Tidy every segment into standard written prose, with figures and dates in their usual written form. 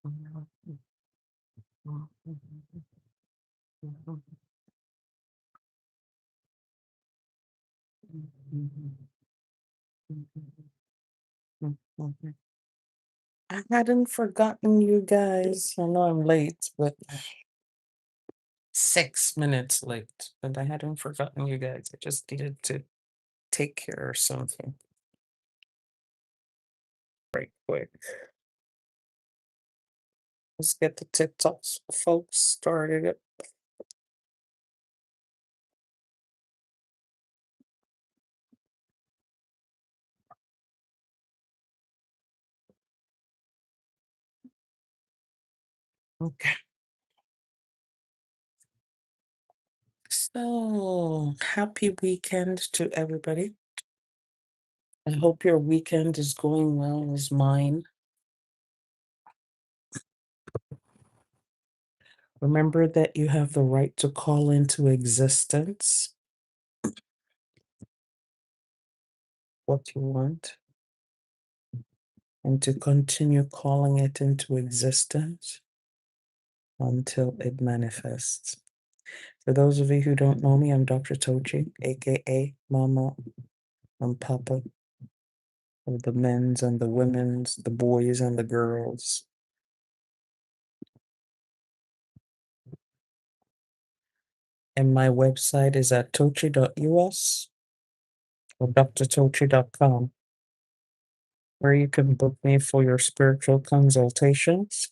I hadn't forgotten you guys. I know I'm late, but 6 minutes late. But I hadn't forgotten you guys. I just needed to take care of something right quick. Let's get the TikToks folks started. Okay. So happy weekend to everybody. I hope your weekend is going well as mine. Remember that you have the right to call into existence what you want and to continue calling it into existence until it manifests. For those of you who don't know me, I'm Dr. Tochi, aka Mama and Papa of the men's and the women's, the boys and the girls. And my website is at tochi.us or drtochi.com, where you can book me for your spiritual consultations,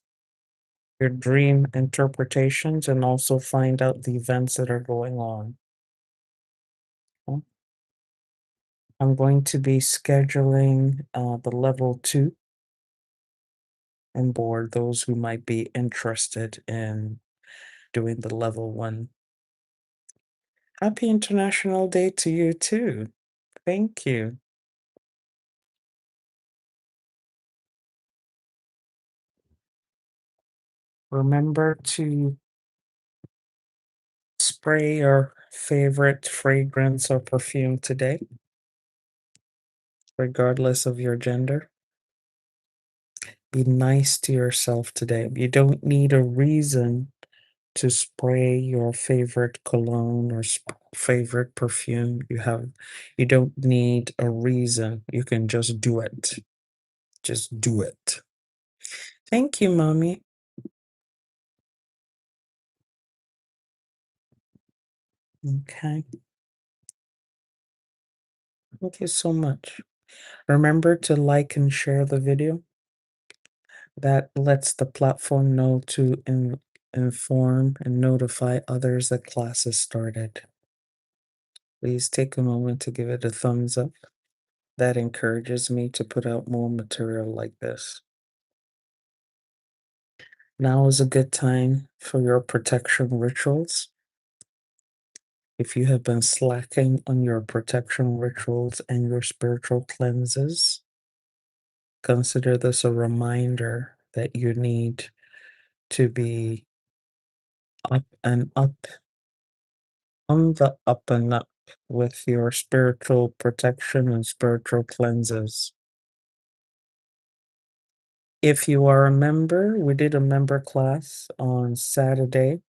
your dream interpretations, and also find out the events that are going on. I'm going to be scheduling the level 2 and board those who might be interested in doing the level 1. Happy International Day to you too. Thank you. Remember to spray your favorite fragrance or perfume today, regardless of your gender. Be nice to yourself today. You don't need a reason to spray your favorite cologne or favorite perfume. You don't need a reason. You can just do it. Just do it. Thank you, Mommy. Okay. Thank you so much. Remember to like and share the video. That lets the platform know to inform and notify others that class has started. Please take a moment to give it a thumbs up. That encourages me to put out more material like this. Now is a good time for your protection rituals. If you have been slacking on your protection rituals and your spiritual cleanses, consider this a reminder that you need to be up and up, on the up and up with your spiritual protection and spiritual cleanses. If you are a member, we did a member class on Saturday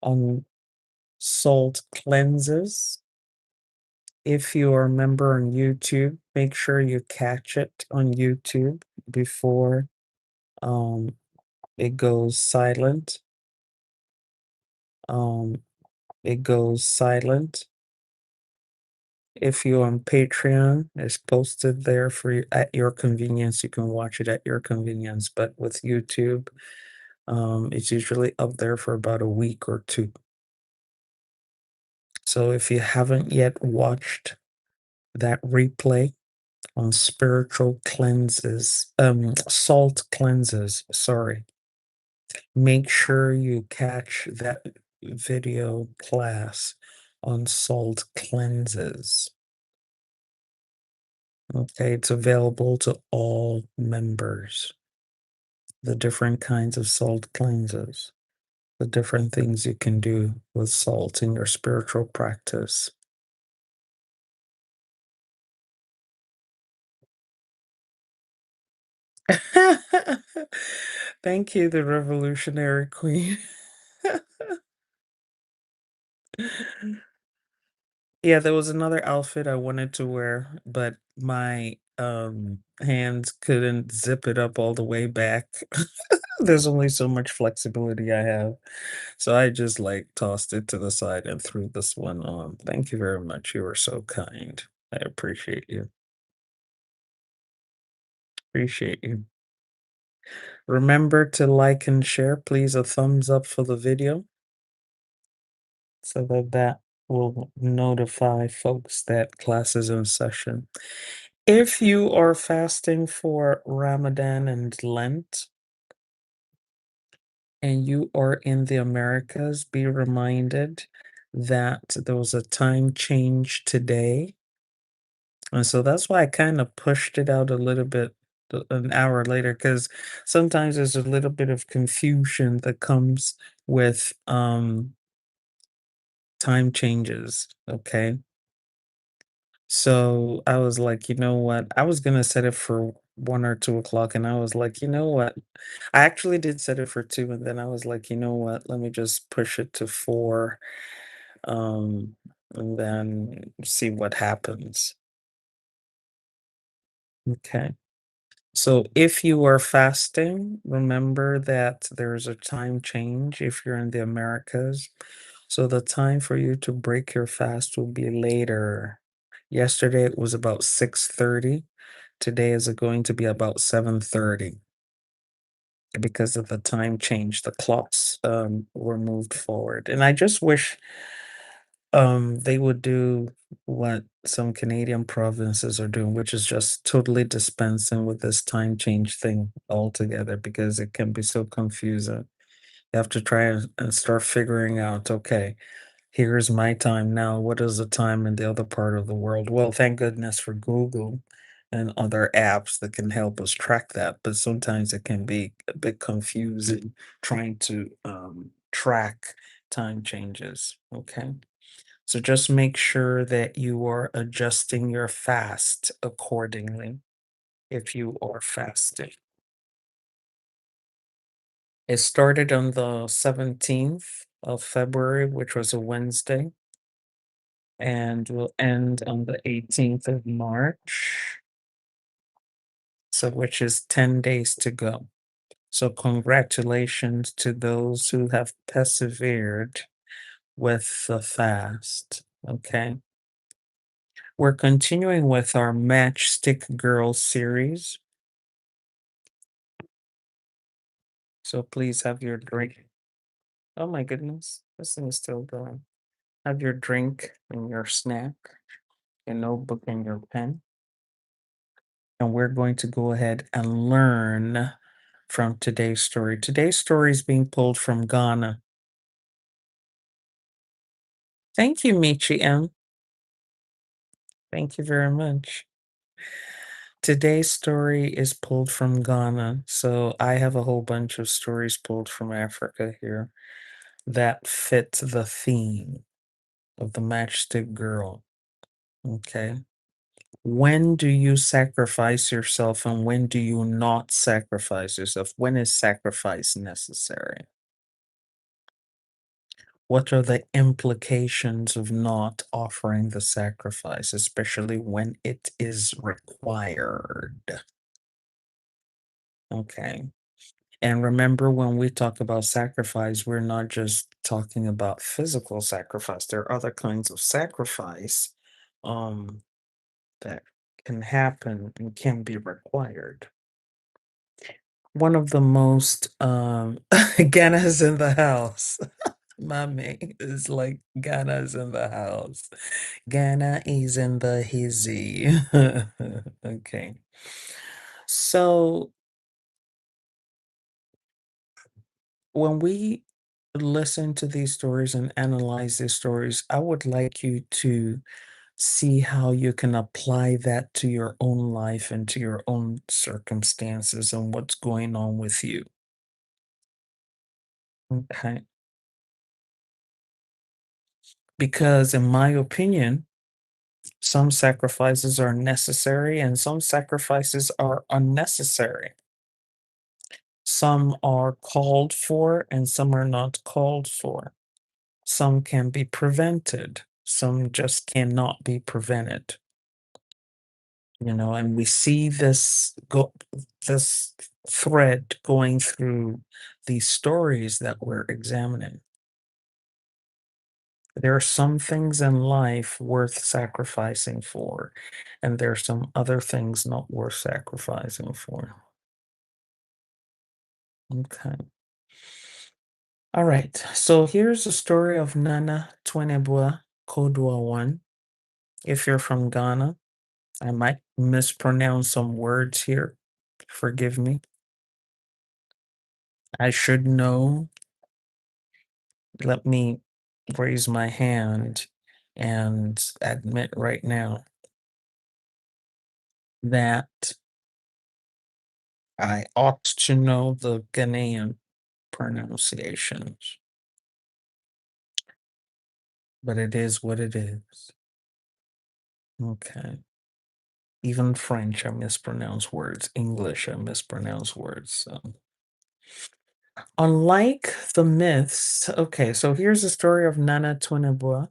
on salt cleanses. If you are a member on YouTube, make sure you catch it on YouTube before it goes silent. It goes silent. If you're on Patreon, it's posted there for you at your convenience. You can watch it at your convenience. But with YouTube, it's usually up there for about a week or 2. So if you haven't yet watched that replay on spiritual cleanses, salt cleanses, sorry, make sure you catch that video class on salt cleanses. Okay, it's available to all members. The different kinds of salt cleanses, the different things you can do with salt in your spiritual practice. Thank you, the revolutionary queen. Yeah, there was another outfit I wanted to wear, but my hands couldn't zip it up all the way back. There's only so much flexibility I have. So I just like tossed it to the side and threw this one on. Thank you very much. You were so kind. I appreciate you. Appreciate you. Remember to like and share, please. A thumbs up for the video so that will notify folks that class is in session. If you are fasting for Ramadan and Lent and you are in the Americas, be reminded that there was a time change today. And so that's why I kind of pushed it out a little bit an hour later because sometimes there's a little bit of confusion that comes with time changes. Okay. So I was like, you know what? I was gonna set it for 1 or 2 o'clock, and I was like, you know what? I actually did set it for two, and then I was like, you know what? Let me just push it to four, um, and then see what happens. Okay. So if you are fasting, remember that there's a time change if you're in the Americas. So the time for you to break your fast will be later. Yesterday it was about 6:30. Today is going to be about 7:30 because of the time change. The clocks were moved forward. And I just wish they would do what some Canadian provinces are doing, which is just totally dispensing with this time change thing altogether because it can be so confusing. You have to try and start figuring out, okay, here's my time now. What is the time in the other part of the world? Well, thank goodness for Google and other apps that can help us track that. But sometimes it can be a bit confusing trying to track time changes. Okay. So just make sure that you are adjusting your fast accordingly if you are fasting. It started on the 17th of February, which was a Wednesday, and will end on the 18th of March, so which is 10 days to go. So congratulations to those who have persevered with the fast. Okay. We're continuing with our Matchstick Girl series. So please have your drink. Oh my goodness, this thing is still going. Have your drink and your snack, your notebook and your pen. And we're going to go ahead and learn from today's story. Today's story is being pulled from Ghana. Thank you, Michi M. Thank you very much. Today's story is pulled from Ghana. So I have a whole bunch of stories pulled from Africa here that fit the theme of the matchstick girl. Okay. When do you sacrifice yourself and when do you not sacrifice yourself? When is sacrifice necessary? What are the implications of not offering the sacrifice, especially when it is required? Okay. And remember, when we talk about sacrifice, we're not just talking about physical sacrifice. There are other kinds of sacrifice um, that can happen and can be required. One of the most Ghana's in the house. Mommy is like Ghana's in the house. Ghana is in the hizzy. Okay. So when we listen to these stories and analyze these stories, I would like you to see how you can apply that to your own life and to your own circumstances and what's going on with you. Okay. Because, in my opinion, some sacrifices are necessary and some sacrifices are unnecessary. Some are called for and some are not called for. Some can be prevented, some just cannot be prevented. And we see this thread going through these stories that we're examining. There are some things in life worth sacrificing for, and there are some other things not worth sacrificing for. Okay. All right. So here's the story of Nana Tweneboah Kodua 1. If you're from Ghana, I might mispronounce some words here. Forgive me. I should know. Let me raise my hand and admit right now that I ought to know the Ghanaian pronunciations, but it is what it is. Okay. Even French, I mispronounce words. English, I mispronounce words. So, unlike the myths, okay, so here's the story of Nana Tweneboah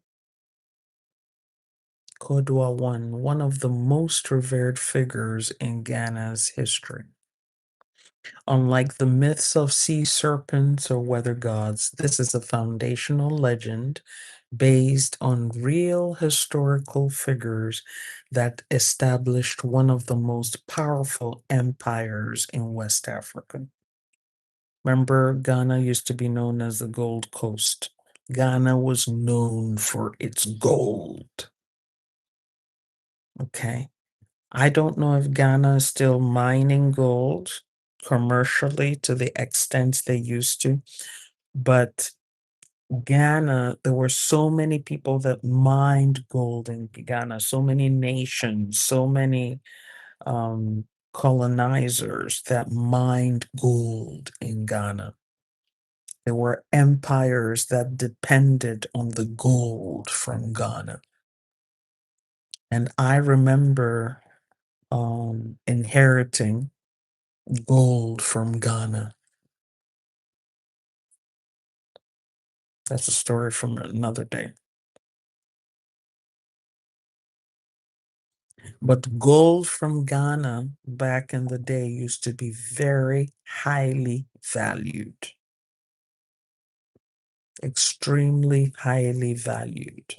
Kodua 1, one of the most revered figures in Ghana's history. Unlike the myths of sea serpents or weather gods, this is a foundational legend based on real historical figures that established one of the most powerful empires in West Africa. Remember, Ghana used to be known as the Gold Coast. Ghana was known for its gold. Okay. I don't know if Ghana is still mining gold commercially to the extent they used to, but Ghana, there were so many people that mined gold in Ghana, so many nations, so many colonizers that mined gold in Ghana. There were empires that depended on the gold from Ghana. And I remember inheriting gold from Ghana. That's a story from another day. But gold from Ghana back in the day used to be very highly valued, extremely highly valued.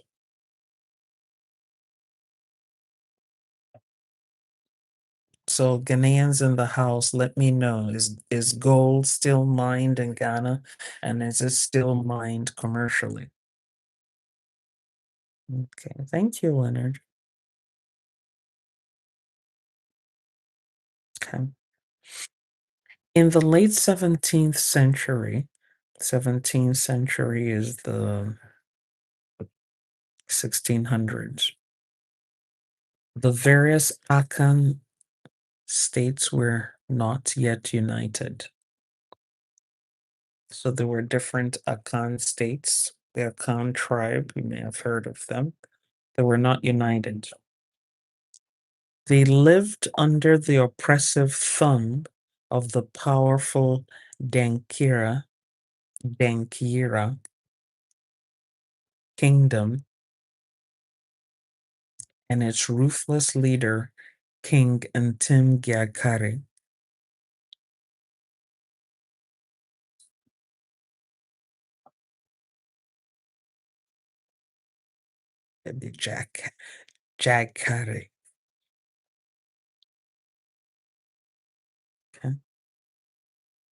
So Ghanaians in the house, let me know, is gold still mined in Ghana, and is it still mined commercially? Okay, thank you, Leonard. Okay. In the late 17th century, 17th century is the 1600s, the various Akan states were not yet united. So there were different Akan states, the Akan tribe, you may have heard of them. They were not united. They lived under the oppressive thumb of the powerful Dankira kingdom and its ruthless leader, King Ntim Gyakare. The Jagkare. Okay.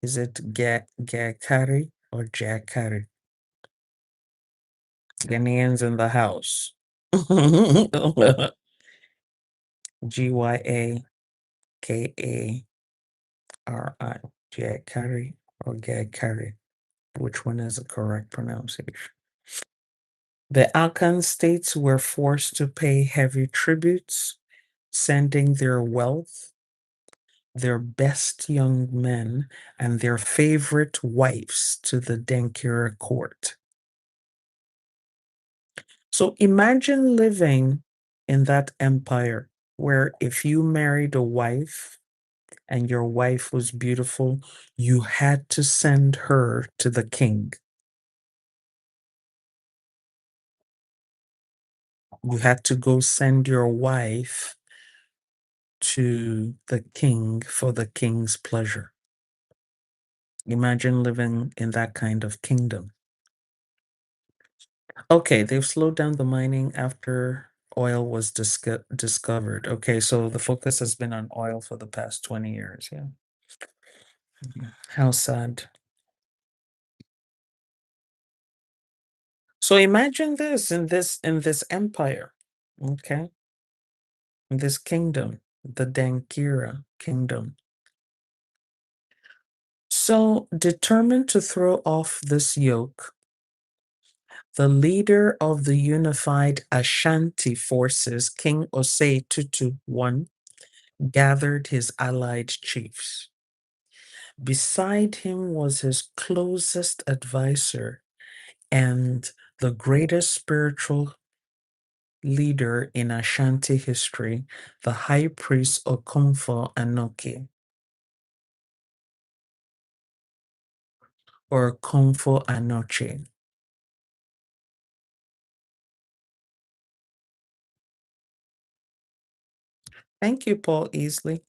Is it Gyakare or Jagkare? Ghanaians in the house. Gyakari. Jagkare or Gyakare? Which one is the correct pronunciation? The Akan states were forced to pay heavy tributes, sending their wealth, their best young men, and their favorite wives to the Dankira court. So imagine living in that empire where if you married a wife, and your wife was beautiful, you had to send her to the king. You had to go send your wife to the king for the king's pleasure. Imagine living in that kind of kingdom. Okay, they've slowed down the mining after oil was discovered. Okay, so the focus has been on oil for the past 20 years. Yeah. How sad. So imagine this in this empire, okay, in this kingdom, the Dankira kingdom. So determined to throw off this yoke, the leader of the unified Ashanti forces, King Osei Tutu I, gathered his allied chiefs. Beside him was his closest advisor and the greatest spiritual leader in Ashanti history, the high priest Okomfo Anoke, or Komfo Anoche. Thank you, Paul Easley.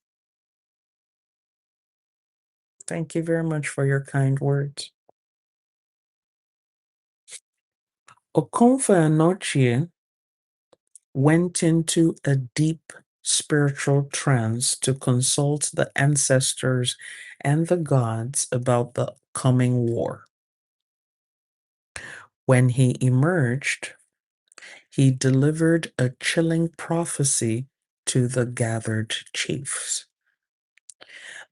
Thank you very much for your kind words. Okomfo Anoche went into a deep spiritual trance to consult the ancestors and the gods about the coming war. When he emerged, he delivered a chilling prophecy to the gathered chiefs.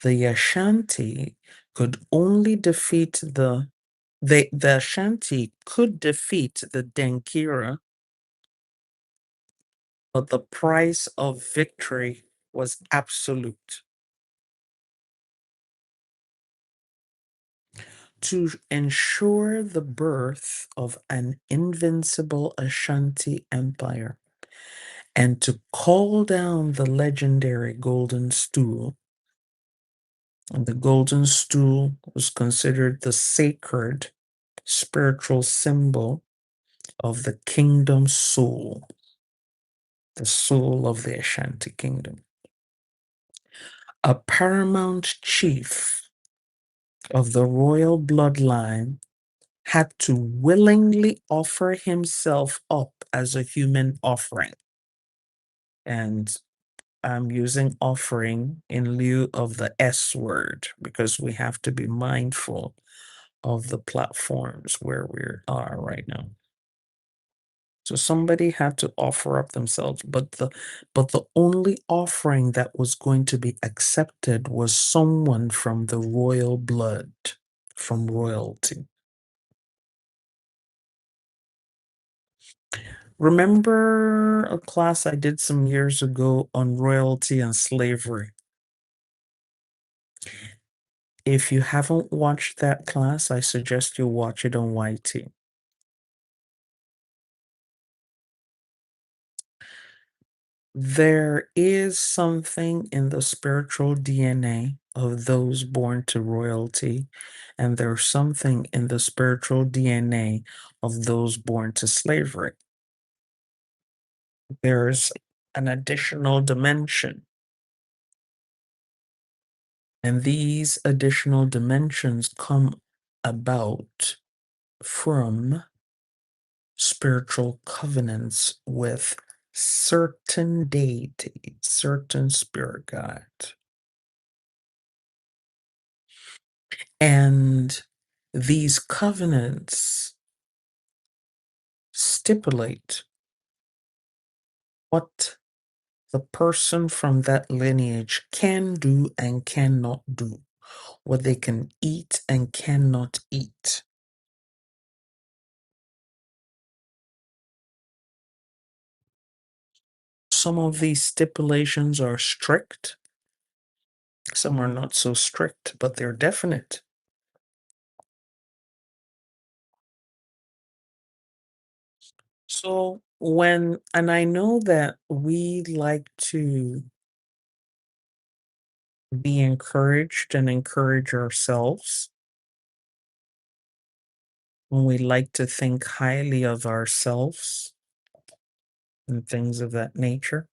The Ashanti could only defeat the Ashanti could defeat the Dankira, but the price of victory was absolute. To ensure the birth of an invincible Ashanti empire and to call down the legendary golden stool. And the golden stool was considered the sacred spiritual symbol of the kingdom's soul, the soul of the Ashanti kingdom. A paramount chief of the royal bloodline had to willingly offer himself up as a human offering. And I'm using offering in lieu of the S word because we have to be mindful of the platforms where we are right now. So somebody had to offer up themselves, but the only offering that was going to be accepted was someone from the royal blood, from royalty. Remember a class I did some years ago on royalty and slavery? If you haven't watched that class, I suggest you watch it on YT. There is something in the spiritual DNA of those born to royalty, and there's something in the spiritual DNA of those born to slavery. There's an additional dimension, and these additional dimensions come about from spiritual covenants with certain deity, certain spirit guide. And these covenants stipulate what the person from that lineage can do and cannot do, what they can eat and cannot eat. Some of these stipulations are strict, some are not so strict, but they're definite. So and I know that we like to be encouraged and encourage ourselves, when we like to think highly of ourselves and things of that nature.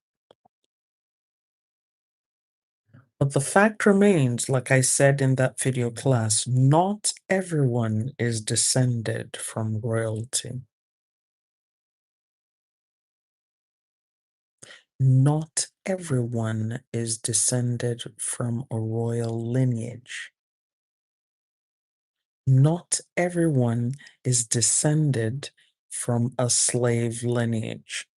But the fact remains, like I said in that video class, not everyone is descended from royalty. Not everyone is descended from a royal lineage. Not everyone is descended from a slave lineage.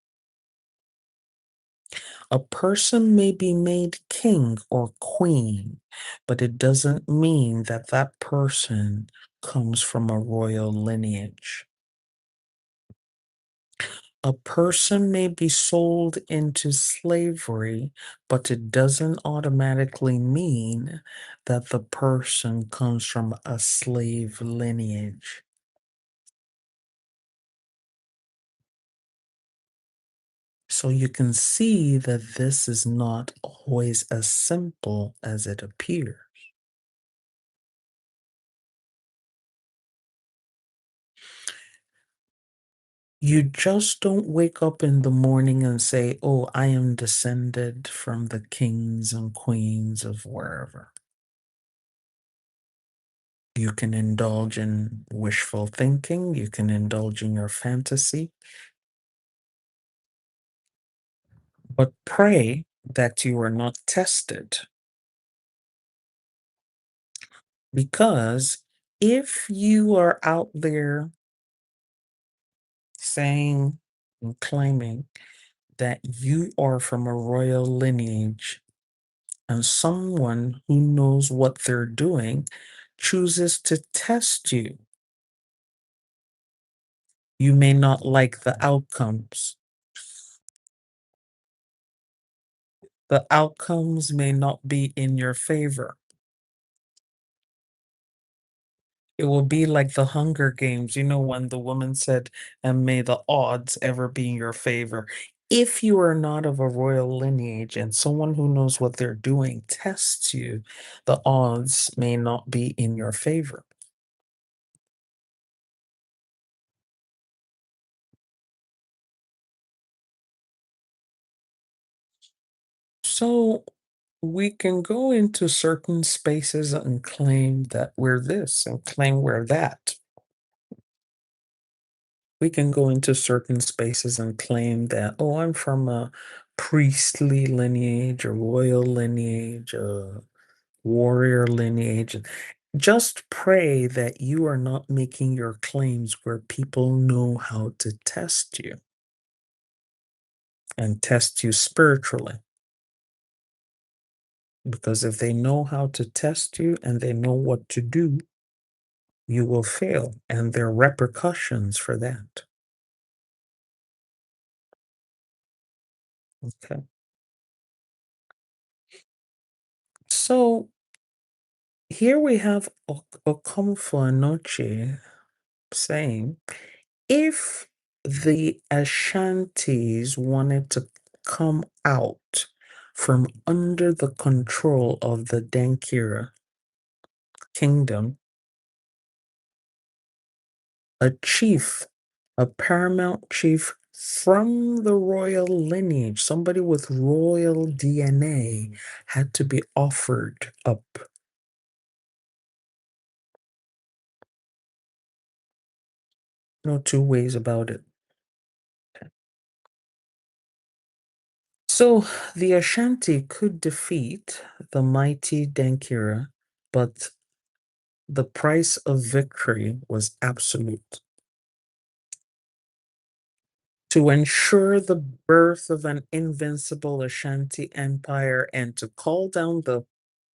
A person may be made king or queen, but it doesn't mean that that person comes from a royal lineage. A person may be sold into slavery, but it doesn't automatically mean that the person comes from a slave lineage. So you can see that this is not always as simple as it appears. You just don't wake up in the morning and say, oh, I am descended from the kings and queens of wherever. You can indulge in wishful thinking, you can indulge in your fantasy, but pray that you are not tested. Because if you are out there saying and claiming that you are from a royal lineage and someone who knows what they're doing chooses to test you, you may not like the outcomes. The outcomes may not be in your favor. It will be like the Hunger Games, when the woman said, and may the odds ever be in your favor. If you are not of a royal lineage and someone who knows what they're doing tests you, the odds may not be in your favor. So we can go into certain spaces and claim that we're this and claim we're that. We can go into certain spaces and claim that, oh, I'm from a priestly lineage, a royal lineage, a warrior lineage. Just pray that you are not making your claims where people know how to test you and test you spiritually. Because if they know how to test you and they know what to do, you will fail, and there are repercussions for that. Okay. So here we have Okomfo Anoche saying, if the Ashantis wanted to come out from under the control of the Dankira kingdom, a chief, a paramount chief from the royal lineage, somebody with royal DNA, had to be offered up. No two ways about it. So the Ashanti could defeat the mighty Dankira, but the price of victory was absolute. To ensure the birth of an invincible Ashanti empire and to call down the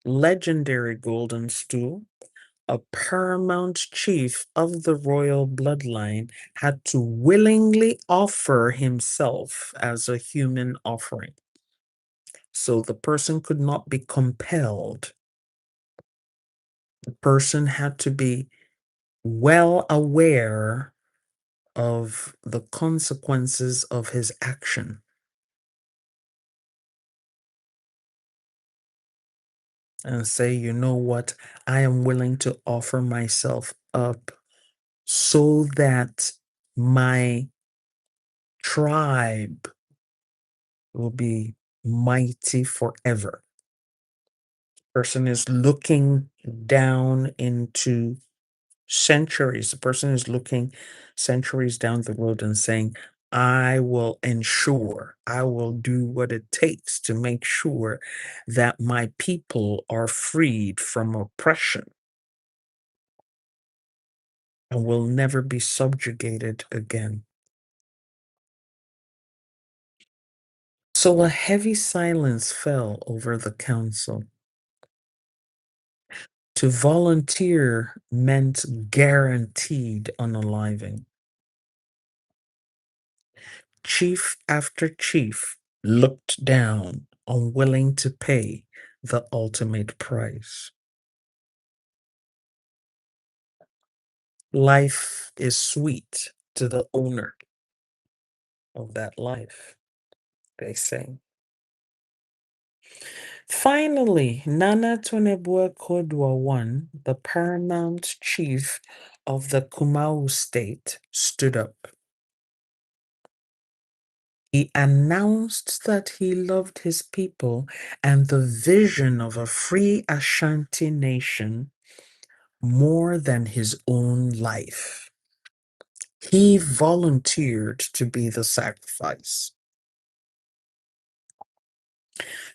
legendary Golden Stool, a paramount chief of the royal bloodline had to willingly offer himself as a human offering. So the person could not be compelled. The person had to be well aware of the consequences of his action. and say, you know what, I am willing to offer myself up so that my tribe will be mighty forever. Person is looking down into centuries. The person is looking centuries down the road and saying, I will ensure, I will do what it takes to make sure that my people are freed from oppression and will never be subjugated again. So a heavy silence fell over the council. To volunteer meant guaranteed unaliving. Chief after chief looked down, unwilling to pay the ultimate price. Life is sweet to the owner of that life, they say. Finally, Nana Tweneboah Kodua I, the paramount chief of the Kumau state, stood up. He announced that he loved his people and the vision of a free Ashanti nation more than his own life. He volunteered to be the sacrifice.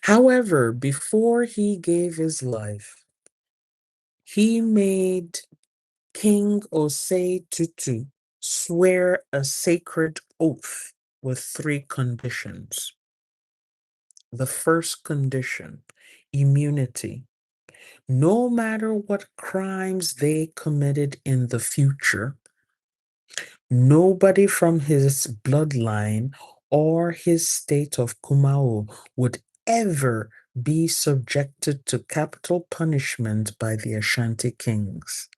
However, before he gave his life, he made King Osei Tutu swear a sacred oath with 3 conditions. The first condition, immunity. No matter what crimes they committed in the future, nobody from his bloodline or his state of Kumau would ever be subjected to capital punishment by the Ashanti kings.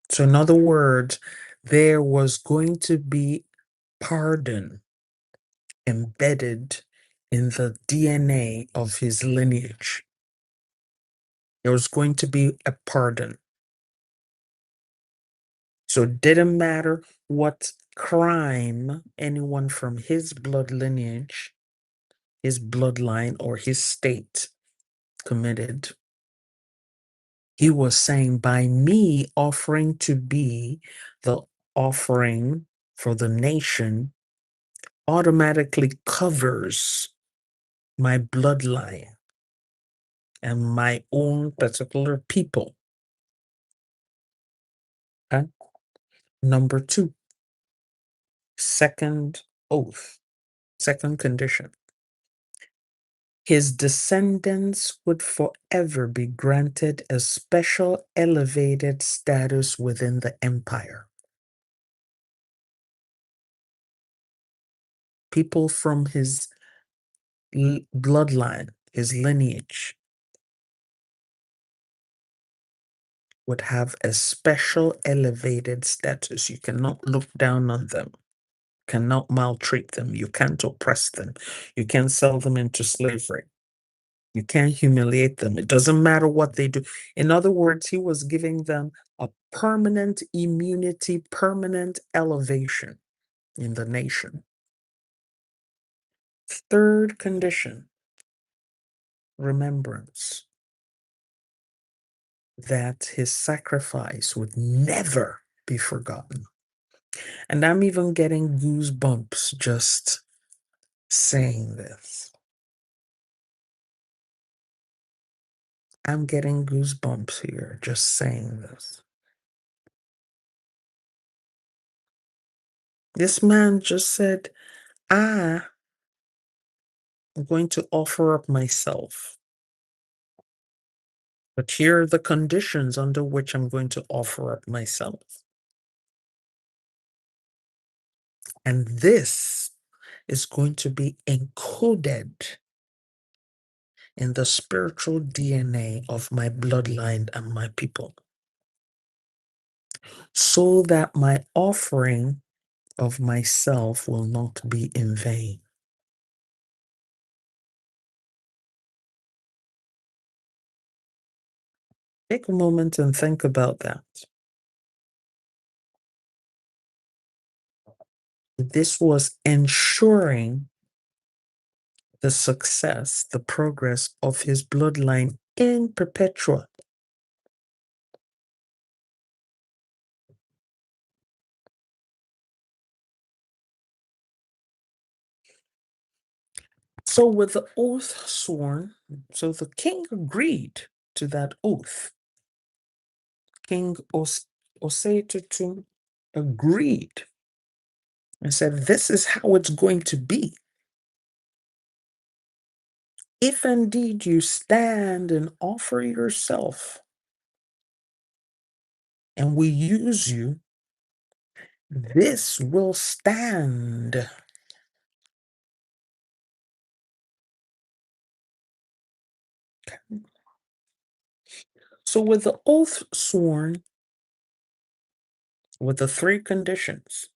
So, in other words, there was going to be pardon embedded in the DNA of his lineage. There was going to be a pardon. So it didn't matter what crime anyone from his blood lineage, his bloodline, or his state committed. He was saying, by me offering to be the offering for the nation, automatically covers my bloodline and my own particular people. Okay? Number 2, second oath, second condition. His descendants would forever be granted a special elevated status within the empire. People from his bloodline, his lineage, would have a special elevated status. You cannot look down on them, cannot maltreat them, you can't oppress them, you can't sell them into slavery. You can't humiliate them. It doesn't matter what they do. In other words, he was giving them a permanent immunity, permanent elevation in the nation. Third condition, remembrance, that his sacrifice would never be forgotten. And I'm even getting goosebumps just saying this. I'm getting goosebumps here just saying this. This man just said, I'm going to offer up myself. But here are the conditions under which I'm going to offer up myself. And this is going to be encoded in the spiritual DNA of my bloodline and my people, so that my offering of myself will not be in vain. Take a moment and think about that. This was ensuring the success, the progress of his bloodline in perpetua. So, with the oath sworn, so the king agreed to that oath. King Osetutu agreed and said, "This is how it's going to be. If indeed you stand and offer yourself, and we use you, this will stand." So, with the oath sworn, with the three conditions,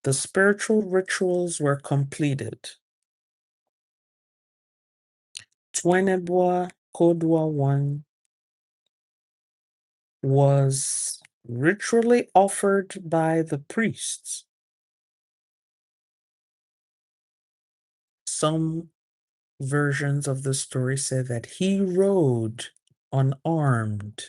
the spiritual rituals were completed. Tweneboah Kodua 1 was ritually offered by the priests. Some versions of the story say that he rode unarmed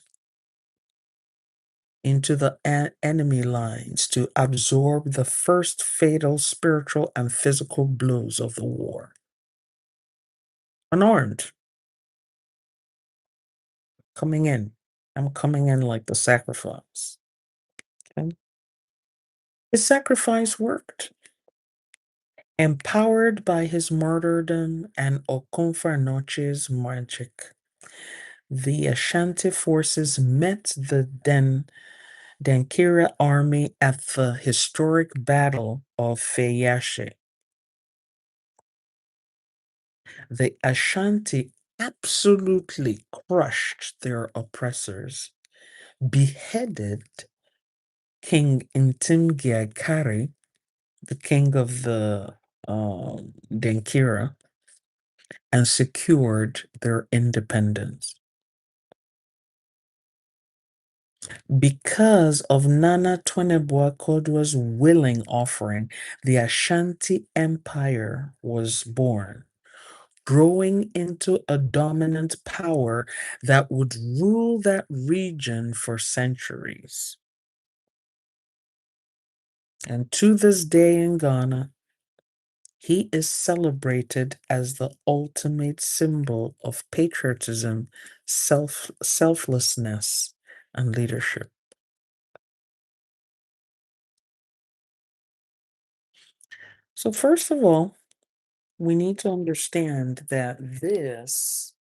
into the enemy lines to absorb the first fatal spiritual and physical blows of the war. Unarmed. Coming in. I'm coming in like the sacrifice. Okay? His sacrifice worked. Empowered by his martyrdom and Okonfa Noche's magic, the Ashanti forces met the Dankira army at the historic Battle of Fayashe. The Ashanti absolutely crushed their oppressors, beheaded King Ntimgiakari, the king of the Dankira, and secured their independence. Because of Nana Tweneboah Kodua's willing offering, the Ashanti Empire was born, growing into a dominant power that would rule that region for centuries. And to this day in Ghana, he is celebrated as the ultimate symbol of patriotism, selflessness, and leadership. So, first of all, we need to understand that this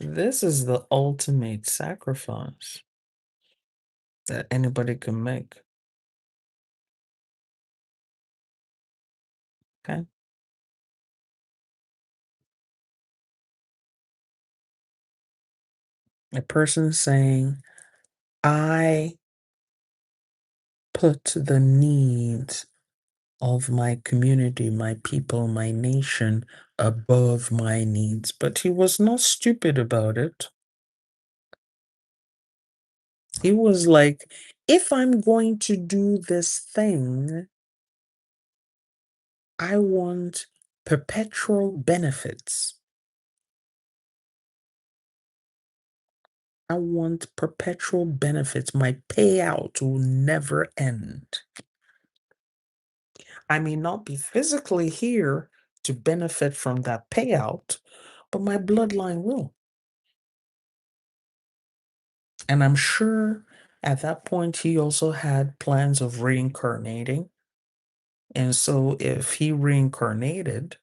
is the ultimate sacrifice that anybody can make. Okay. A person saying, I put the needs of my community, my people, my nation above my needs. But he was not stupid about it. He was like, if I'm going to do this thing, I want perpetual benefits. I want perpetual benefits. My payout will never end. I may not be physically here to benefit from that payout, but my bloodline will. And I'm sure at that point he also had plans of reincarnating. And so if he reincarnated,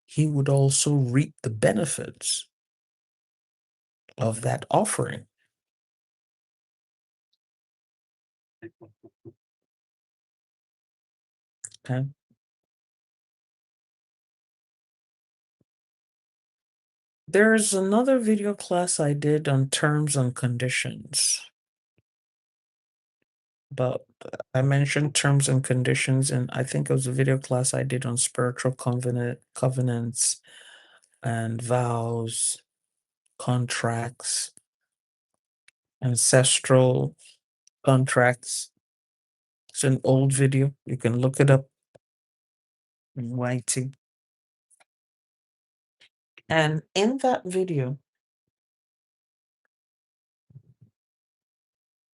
he would also reap the benefits of that offering. Okay. There's another video class I did on terms and conditions. but I mentioned terms and conditions, and I think it was a video class I did on spiritual covenants and vows, contracts, ancestral contracts. It's an old video. You can look it up in writing. And in that video,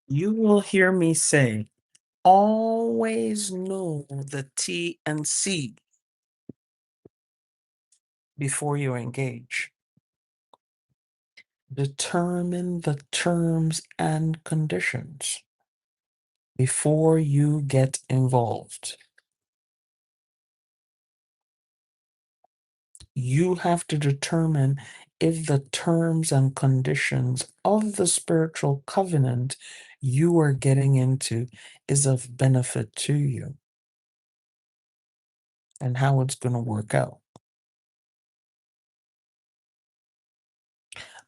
you will hear me say, always know the T and C before you engage. Determine the terms and conditions before you get involved. You have to determine if the terms and conditions of the spiritual covenant you are getting into is of benefit to you and how it's going to work out.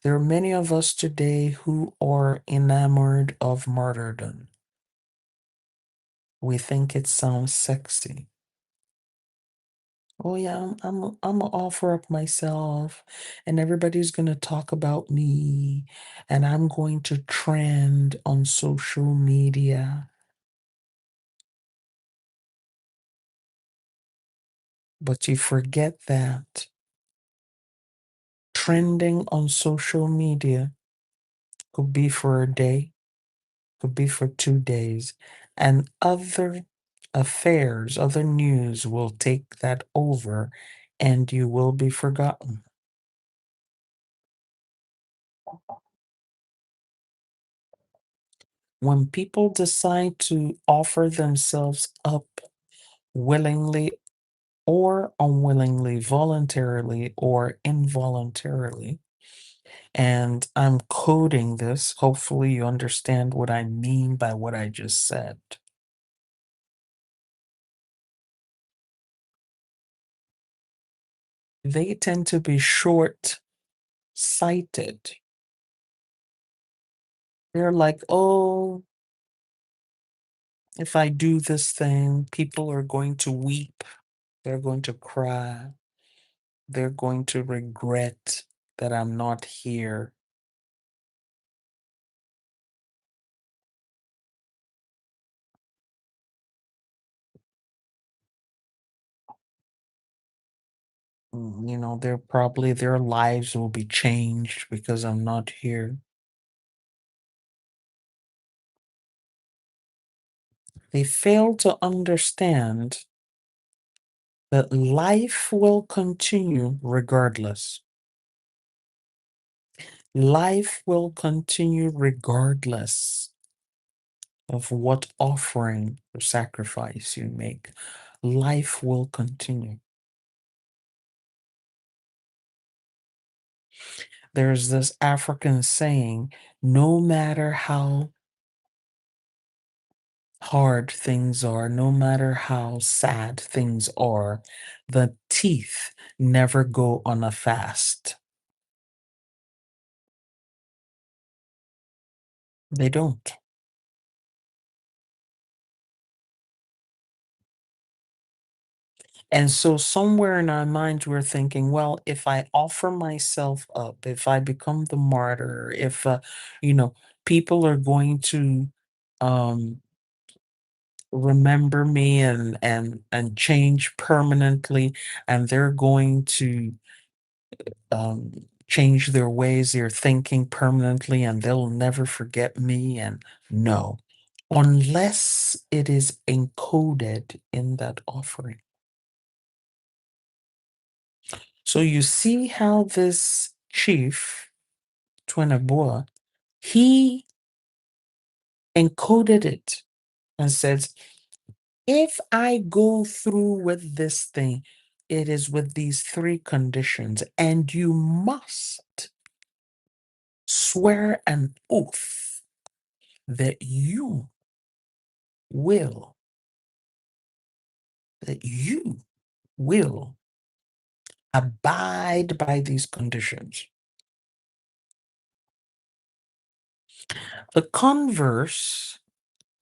There are many of us today who are enamored of martyrdom. We think it sounds sexy. Oh yeah, I'm gonna offer up myself, and everybody's gonna talk about me, and I'm going to trend on social media. But you forget that trending on social media could be for a day, could be for 2 days, and other affairs, other news will take that over, and you will be forgotten. When people decide to offer themselves up willingly or unwillingly, voluntarily or involuntarily, and I'm coding this, hopefully you understand what I mean by what I just said. They tend to be short sighted. They're like, oh, if I do this thing, people are going to weep, they're going to cry, they're going to regret that I'm not here. You know, they're probably their lives will be changed because I'm not here. They fail to understand that life will continue regardless. Life will continue regardless of what offering or sacrifice you make. Life will continue. There's this African saying, no matter how hard things are, no matter how sad things are, the teeth never go on a fast. They don't. And so somewhere in our minds, we're thinking, well, if I offer myself up, if I become the martyr, if, you know, people are going to um, remember me and change permanently, and they're going to change their ways, their thinking permanently, and they'll never forget me. And no, unless it is encoded in that offering. So you see how this chief, Tweneboah, he encoded it and says, if I go through with this thing, it is with these three conditions, and you must swear an oath that will, that you will abide by these conditions. The converse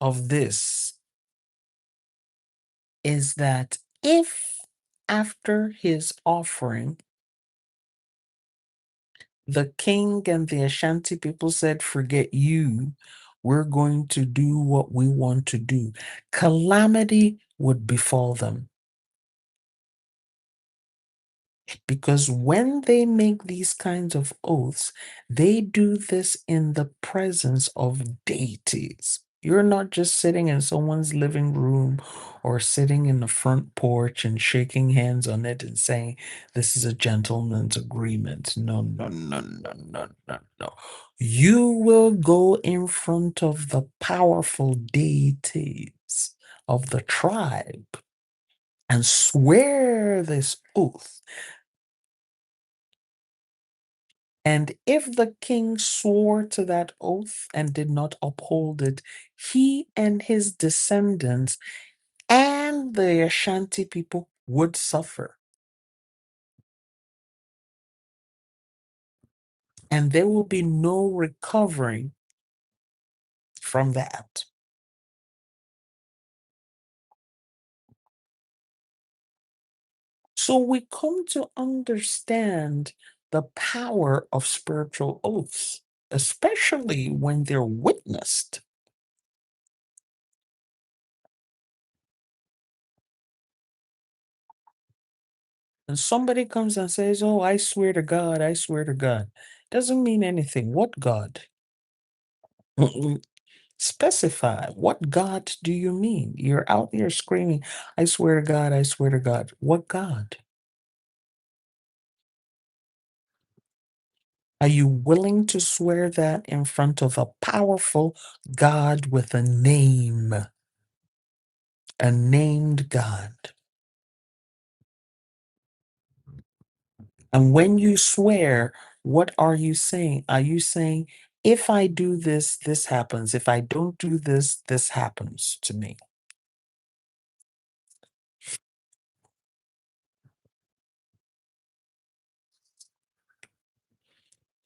of this is that if after his offering, the king and the Ashanti people said, forget you, we're going to do what we want to do, calamity would befall them. Because when they make these kinds of oaths, they do this in the presence of deities. You're not just sitting in someone's living room or sitting in the front porch and shaking hands on it and saying, this is a gentleman's agreement. No, no, no, no, no, no, no. You will go in front of the powerful deities of the tribe and swear this oath. And if the king swore to that oath and did not uphold it, he and his descendants and the Ashanti people would suffer. And there will be no recovering from that. So we come to understand the power of spiritual oaths, especially when they're witnessed. And somebody comes and says, oh, I swear to God, I swear to God. Doesn't mean anything. What God? Specify. What God do you mean? You're out there screaming, I swear to God, I swear to God. What God? Are you willing to swear that in front of a powerful God with a name? A named God. And when you swear, what are you saying? Are you saying, if I do this, this happens. If I don't do this, this happens to me?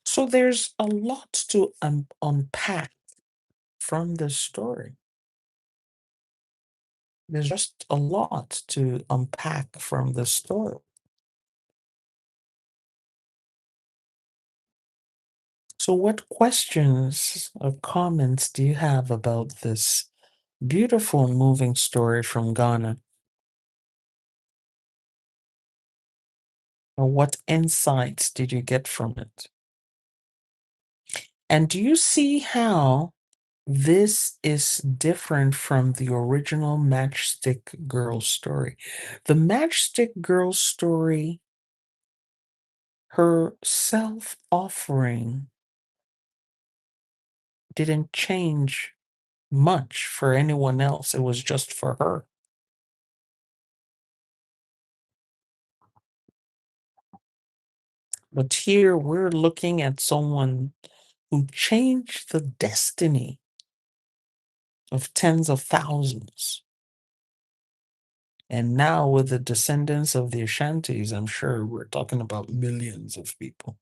So there's a lot to unpack from this story. There's just a lot to unpack from the story. So, what questions or comments do you have about this beautiful, moving story from Ghana? Or what insights did you get from it? And do you see how this is different from the original Matchstick Girl story? The Matchstick Girl story, her self offering didn't change much for anyone else. It was just for her. But here we're looking at someone who changed the destiny of tens of thousands. And now, with the descendants of the Ashantis, I'm sure we're talking about millions of people.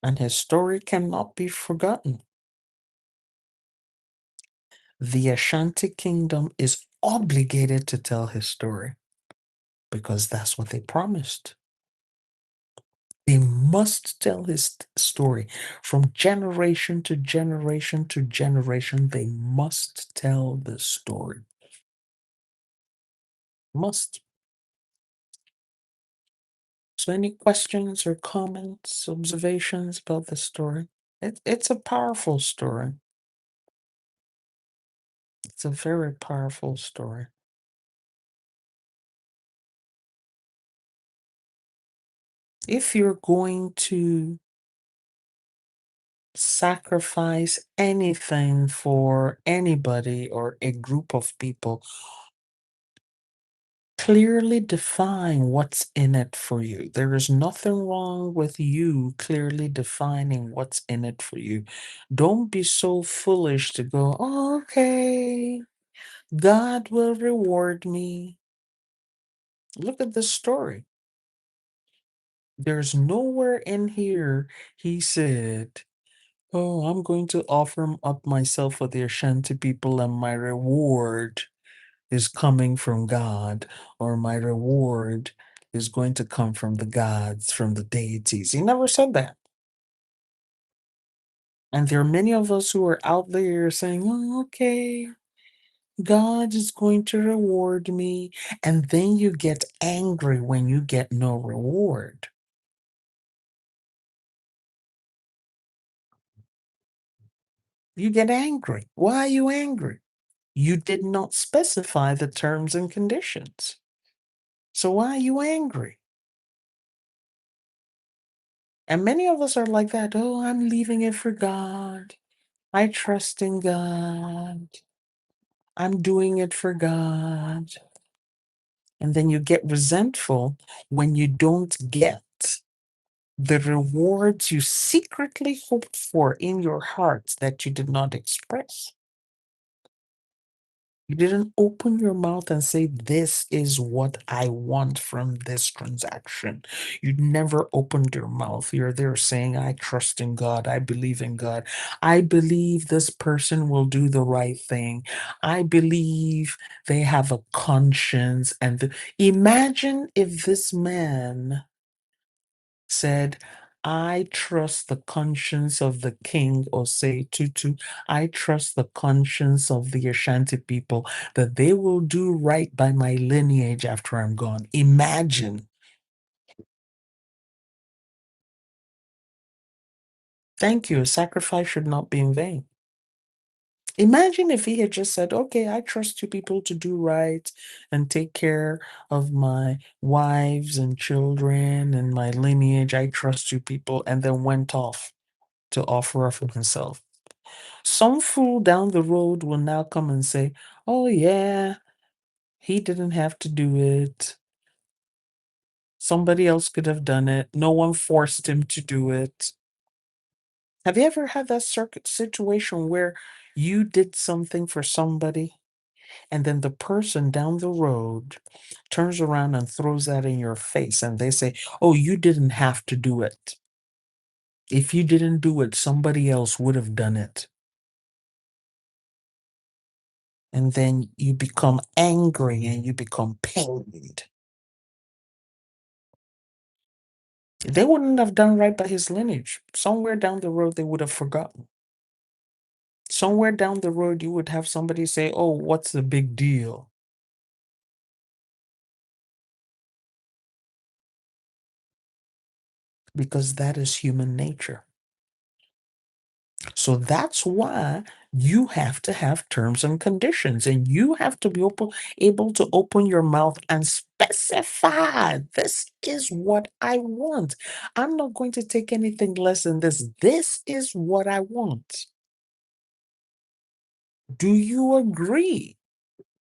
And his story cannot be forgotten. The Ashanti kingdom is obligated to tell his story because that's what they promised. They must tell his story from generation to generation to generation. They must tell the story. Must. So, any questions or comments, observations about the story? It's a powerful story. It's a very powerful story. If you're going to sacrifice anything for anybody or a group of people, clearly define what's in it for you. There is nothing wrong with you clearly defining what's in it for you. Don't be so foolish to go, "Oh, okay, God will reward me." Look at this story. There's nowhere in here he said, "Oh, I'm going to offer up myself for the Ashanti people, and my reward is coming from God, or my reward is going to come from the gods, from the deities." He never said that. And there are many of us who are out there saying, "Oh, okay, God is going to reward me." And then you get angry when you get no reward. You get angry. Why are you angry? You did not specify the terms and conditions. So why are you angry? And many of us are like that. "Oh, I'm leaving it for God. I trust in God. I'm doing it for God." And then you get resentful when you don't get the rewards you secretly hoped for in your heart that you did not express. You didn't open your mouth and say, "This is what I want from this transaction." You never opened your mouth. You're there saying, "I trust in God. I believe in God. I believe this person will do the right thing. I believe they have a conscience." And imagine if this man said, "I trust the conscience of the king," or say, Tutu, "I trust the conscience of the Ashanti people that they will do right by my lineage after I'm gone." Imagine. Thank you. A sacrifice should not be in vain. Imagine if he had just said, "Okay, I trust you people to do right and take care of my wives and children and my lineage. I trust you people," and then went off to offer up himself. Some fool down the road will now come and say, "Oh, yeah, he didn't have to do it. Somebody else could have done it. No one forced him to do it." Have you ever had that circuit situation where you did something for somebody and then the person down the road turns around and throws that in your face and they say, "Oh, you didn't have to do it. If you didn't do it, somebody else would have done it." And then you become angry and you become pained. They wouldn't have done right by his lineage. Somewhere down the road, they would have forgotten. Somewhere down the road, you would have somebody say, "Oh, what's the big deal?" Because that is human nature. So that's why you have to have terms and conditions, and you have to be able to open your mouth and specify, "This is what I want. I'm not going to take anything less than this. This is what I want. Do you agree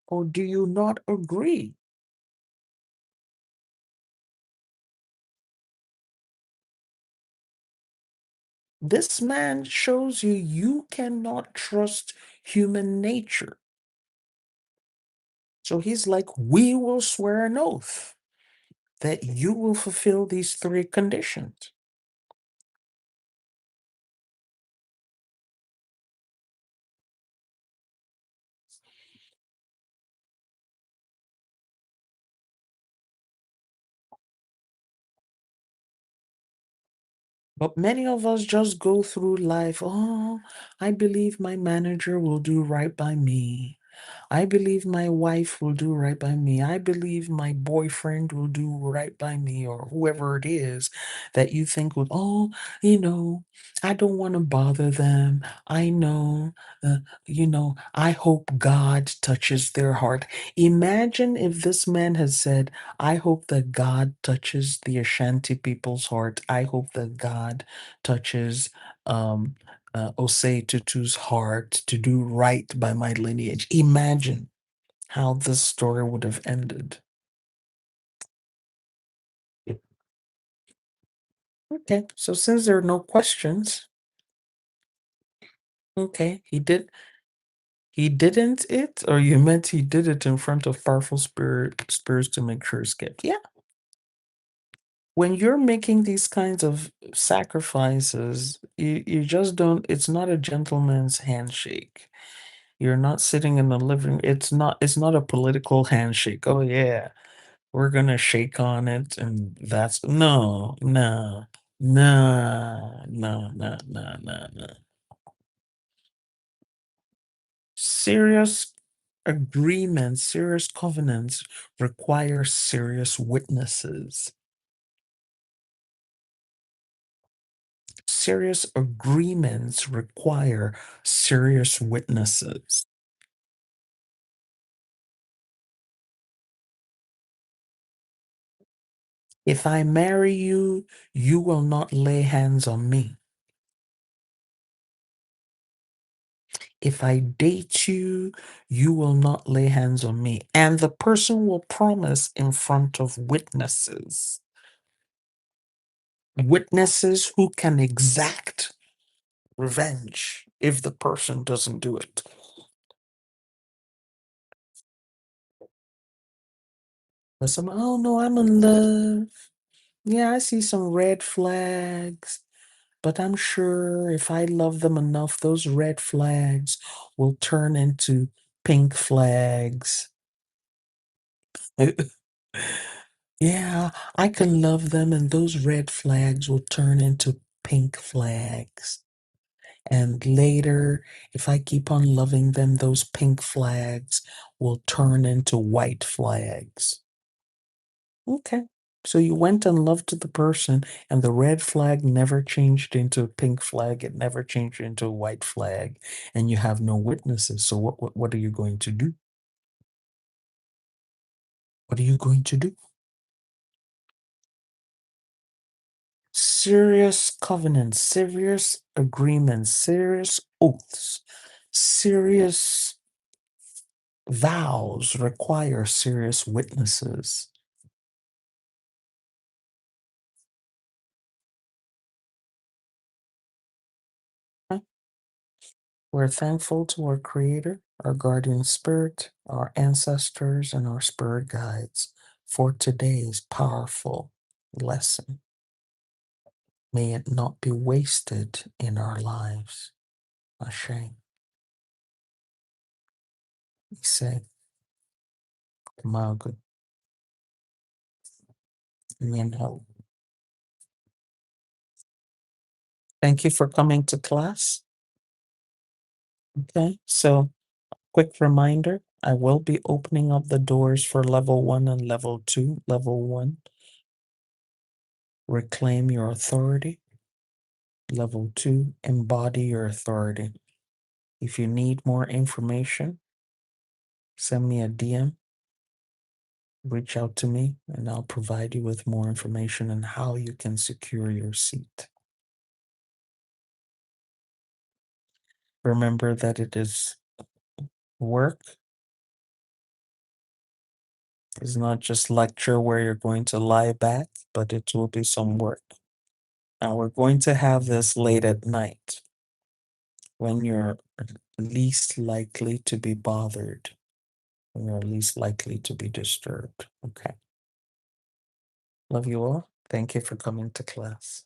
or do you not agree?" This man shows you you cannot trust human nature. So he's like, "We will swear an oath that you will fulfill these three conditions." But many of us just go through life, "Oh, I believe my manager will do right by me. I believe my wife will do right by me. I believe my boyfriend will do right by me," or whoever it is that you think would, "Oh, I don't want to bother them. I know, I hope God touches their heart." Imagine if this man had said, "I hope that God touches the Ashanti people's heart. I hope that God touches um, Osei Tutu's heart to do right by my lineage." Imagine how this story would have ended. Okay, so since there are no questions, okay, he didn't it, or you meant he did it in front of powerful spirits to make sure it skipped? Yeah, when you're making these kinds of sacrifices, you just don't, it's not a gentleman's handshake. You're not sitting in the living, it's not a political handshake. Oh yeah, we're gonna shake on it and that's no, no, no, no, no, no, no, no. Serious agreements, serious covenants require serious witnesses. Serious agreements require serious witnesses. If I marry you, you will not lay hands on me. If I date you, you will not lay hands on me. And the person will promise in front of witnesses. Witnesses who can exact revenge if the person doesn't do it. But some, oh no, I'm in love. Yeah, I see some red flags. But I'm sure if I love them enough, those red flags will turn into pink flags. Yeah, I can love them, and those red flags will turn into pink flags. And later, if I keep on loving them, those pink flags will turn into white flags. Okay. So you went and loved the person, and the red flag never changed into a pink flag. It never changed into a white flag, and you have no witnesses. So what are you going to do? What are you going to do? Serious covenants, serious agreements, serious oaths, serious vows require serious witnesses. We're thankful to our Creator, our guardian spirit, our ancestors, and our spirit guides for today's powerful lesson. May it not be wasted in our lives. Ashe. Say, Magu, Minho. Thank you for coming to class. Okay, so quick reminder, I will be opening up the doors for level 1 and level 2. Level 1, reclaim your authority. Level 2, embody your authority. If you need more information, send me a DM, reach out to me, and I'll provide you with more information on how you can secure your seat. Remember that it is work. It's not just lecture where you're going to lie back, but it will be some work. Now we're going to have this late at night when you're least likely to be bothered, when you're least likely to be disturbed. Okay. Love you all. Thank you for coming to class.